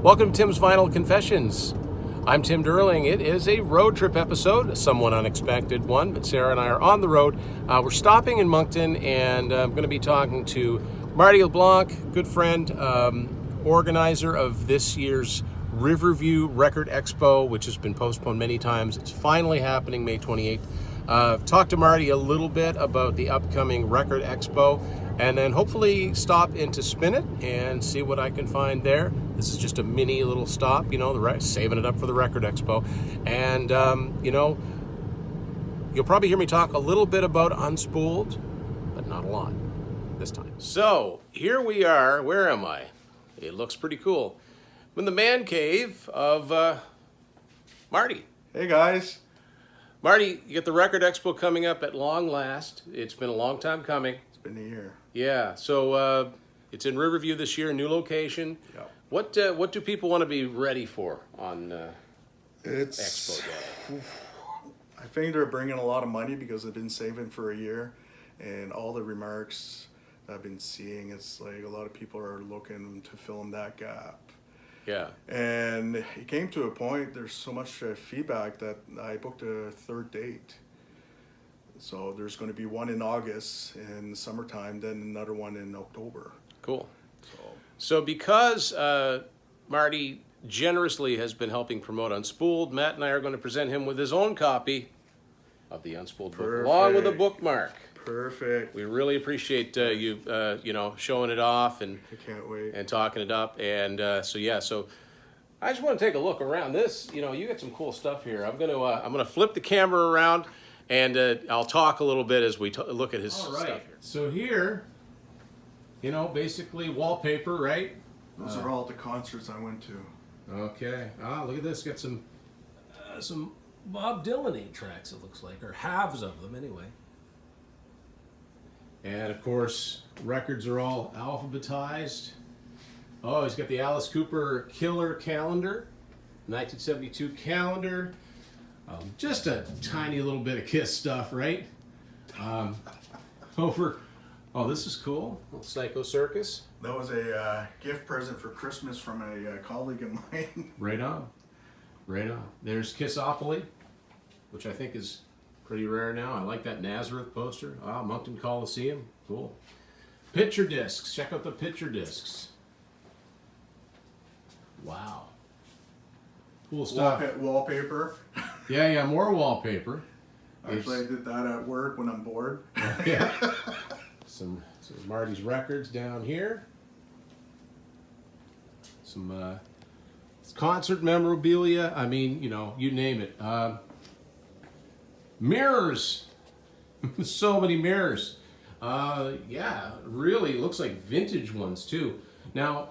Welcome to Tim's Vinyl Confessions. I'm Tim Durling. It is a road trip episode, a somewhat unexpected one, but Sarah and I are on the road. We're stopping in Moncton, and I'm going to be talking to Marty Leblanc, good friend, organizer of this year's Riverview Record Expo, which has been postponed many times. It's finally happening May 28th. Talk to Marty a little bit about the upcoming Record Expo, and then hopefully stop into Spin It and see what I can find there. This is just a mini little stop, saving it up for the Record Expo. And, you'll probably hear me talk a little bit about Unspooled, but not a lot this time. So, here we are. Where am I? It looks pretty cool. I'm in the man cave of Marty. Hey guys. Marty, you got the Record Expo coming up at long last. It's been a long time coming. It's been a year. Yeah, so it's in Riverview this year, new location. Yeah. What do people want to be ready for on Expo Day? I think they're bringing a lot of money because they've been saving for a year, and all the remarks I've been seeing, it's like a lot of people are looking to fill in that gap. Yeah. And it came to a point, there's so much feedback that I booked a third date. So there's going to be one in August in summertime, then another one in October. Cool. So because Marty generously has been helping promote Unspooled, Matt and I are going to present him with his own copy of the Unspooled book, along with a bookmark. Perfect. We really appreciate you, showing it off and I can't wait. And talking it up. And so I just want to take a look around this. You got some cool stuff here. I'm gonna flip the camera around, and I'll talk a little bit as we look at his stuff here. So here, basically wallpaper, right? Those are all the concerts I went to. Okay. Look at this. Got some Bob Dylan 8 tracks, it looks like, or halves of them anyway. And of course, records are all alphabetized. Oh, he's got the Alice Cooper Killer calendar, 1972 calendar. Just a tiny little bit of Kiss stuff, right? Oh, this is cool. Little Psycho Circus. That was a gift present for Christmas from a colleague of mine. Right on. There's Kissopoly, which I think is pretty rare now. I like that Nazareth poster. Moncton Coliseum. Cool. Picture discs. Check out the picture discs. Wow. Cool stuff. Wallpaper. Yeah, more wallpaper. Actually, I did that at work when I'm bored. Yeah. Some Marty's records down here. Some concert memorabilia. I mean, you name it. Mirrors. So many mirrors. Really looks like vintage ones too. Now,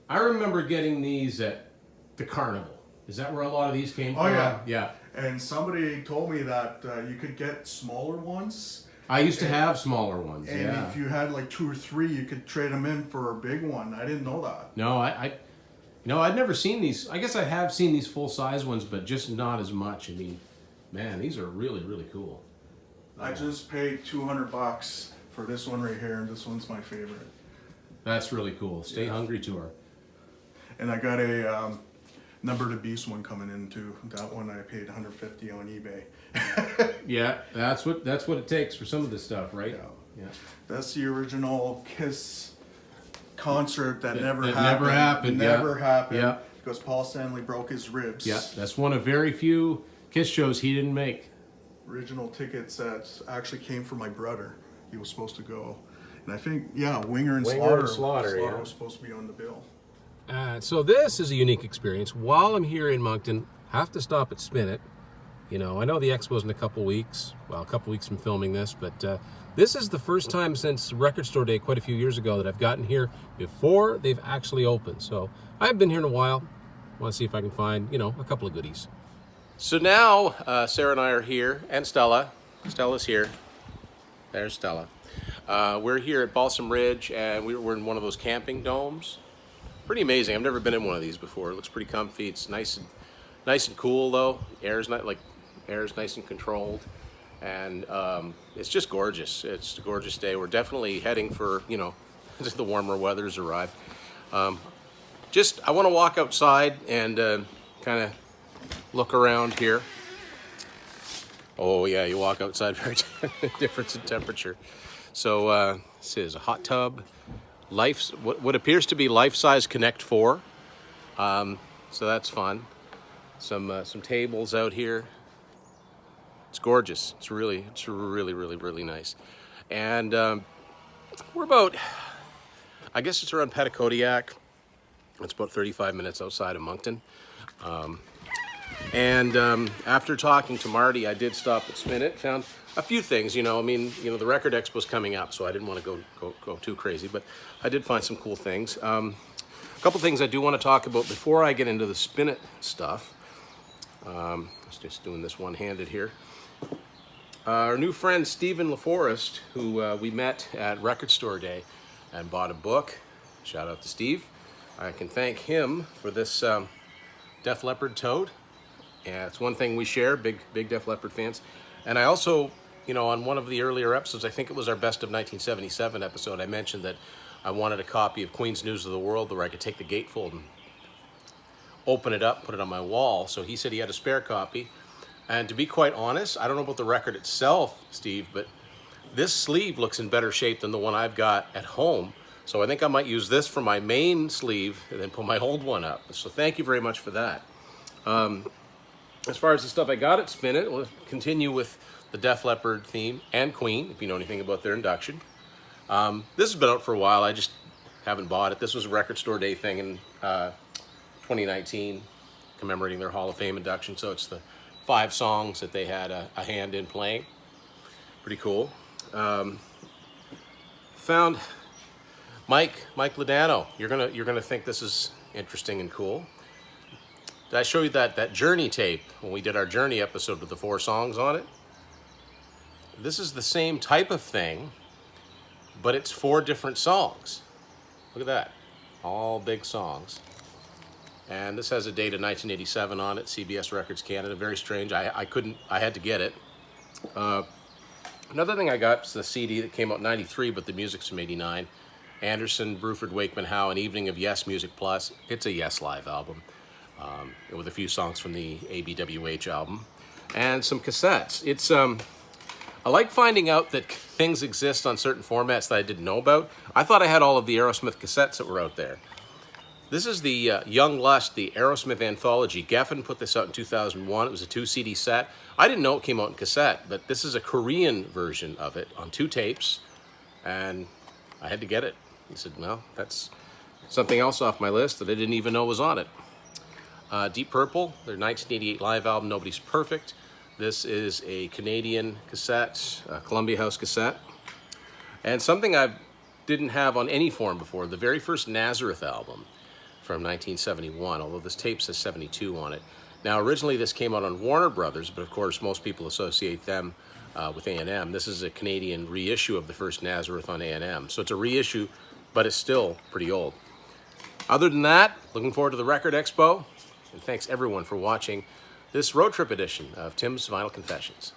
I remember getting these at the carnival. Is that where a lot of these came from? Oh yeah. Yeah. And somebody told me that you could get smaller ones. I used to have smaller ones. And yeah. if you had like 2 or 3, you could trade them in for a big one. I didn't know that. No, I'd never seen these. I guess I have seen these full-size ones, but just not as much. I mean, man, these are really, really cool. I just paid $200 for this one right here, and this one's my favorite. That's really cool. Stay Hungry tour. And I got a Number of the Beast one coming in too. That one I paid $150 on eBay. Yeah, that's what it takes for some of this stuff, right? Yeah. That's the original Kiss concert that never happened. Never happened. Yeah. Because Paul Stanley broke his ribs. Yeah, that's one of very few Kiss shows he didn't make. Original tickets that actually came from my brother. He was supposed to go. And I think, Winger and Slaughter was supposed to be on the bill. So this is a unique experience. While I'm here in Moncton, have to stop at Spin It. I know the expo's in a couple weeks. Well, a couple weeks from filming this, but this is the first time since Record Store Day quite a few years ago that I've gotten here before they've actually opened. So I haven't been here in a while. Want to see if I can find, a couple of goodies. So now Sarah and I are here, and Stella. Stella's here. There's Stella. We're here at Balsam Ridge, and we're in one of those camping domes. Pretty amazing. I've never been in one of these before. It looks pretty comfy. It's nice and cool though. Air's nice and controlled, and it's just gorgeous. It's a gorgeous day. We're definitely heading for the warmer weather's arrived. I want to walk outside and kind of look around here. Oh yeah, you walk outside, very difference in temperature. So this is a hot tub, what appears to be life-size Connect 4. So that's fun. Some tables out here. It's gorgeous. It's really, really nice. And we're about, I guess it's around Petitcodiac. It's about 35 minutes outside of Moncton. After talking to Marty, I did stop at Spin It, found a few things, the Record Expo's coming up, so I didn't want to go too crazy, but I did find some cool things. A couple things I do want to talk about before I get into the Spin It stuff. I was just doing this one-handed here. Our new friend Stephen LaForest, who we met at Record Store Day and bought a book. Shout out to Steve. I can thank him for this Def Leppard tote. Yeah, it's one thing we share, big Def Leppard fans. And I also, on one of the earlier episodes, I think it was our Best of 1977 episode, I mentioned that I wanted a copy of Queen's News of the World where I could take the gatefold and open it up, put it on my wall. So he said he had a spare copy. And to be quite honest, I don't know about the record itself, Steve, but this sleeve looks in better shape than the one I've got at home. So I think I might use this for my main sleeve and then put my old one up. So thank you very much for that. As far as the stuff I got at Spin It, we'll continue with the Def Leppard theme and Queen, if you know anything about their induction. This has been out for a while. I just haven't bought it. This was a Record Store Day thing in 2019, commemorating their Hall of Fame induction. So it's the 5 songs that they had a hand in playing. Pretty cool. Found Mike Ladano. You're gonna think this is interesting and cool. Did I show you that Journey tape when we did our Journey episode with the 4 songs on it? This is the same type of thing, but it's 4 different songs. Look at that, all big songs. And this has a date of 1987 on it, CBS Records Canada. Very strange. I had to get it. Another thing I got is the CD that came out in 93, but the music's from 89. Anderson, Bruford, Wakeman Howe, An Evening of Yes Music Plus. It's a Yes Live album. With a few songs from the ABWH album. And some cassettes. It's I like finding out that things exist on certain formats that I didn't know about. I thought I had all of the Aerosmith cassettes that were out there. This is the Young Lust, the Aerosmith anthology. Geffen put this out in 2001. It was a 2 CD set. I didn't know it came out in cassette, but this is a Korean version of it on 2 tapes, and I had to get it. He said, well, that's something else off my list that I didn't even know was on it. Deep Purple, their 1988 live album, Nobody's Perfect. This is a Canadian cassette, Columbia House cassette. And something I didn't have on any form before, the very first Nazareth album from 1971, although this tape says 72 on it. Now, originally this came out on Warner Brothers, but of course most people associate them with A&M. This is a Canadian reissue of the first Nazareth on A&M. So it's a reissue, but it's still pretty old. Other than that, looking forward to the Record Expo. And thanks everyone for watching this road trip edition of Tim's Vinyl Confessions.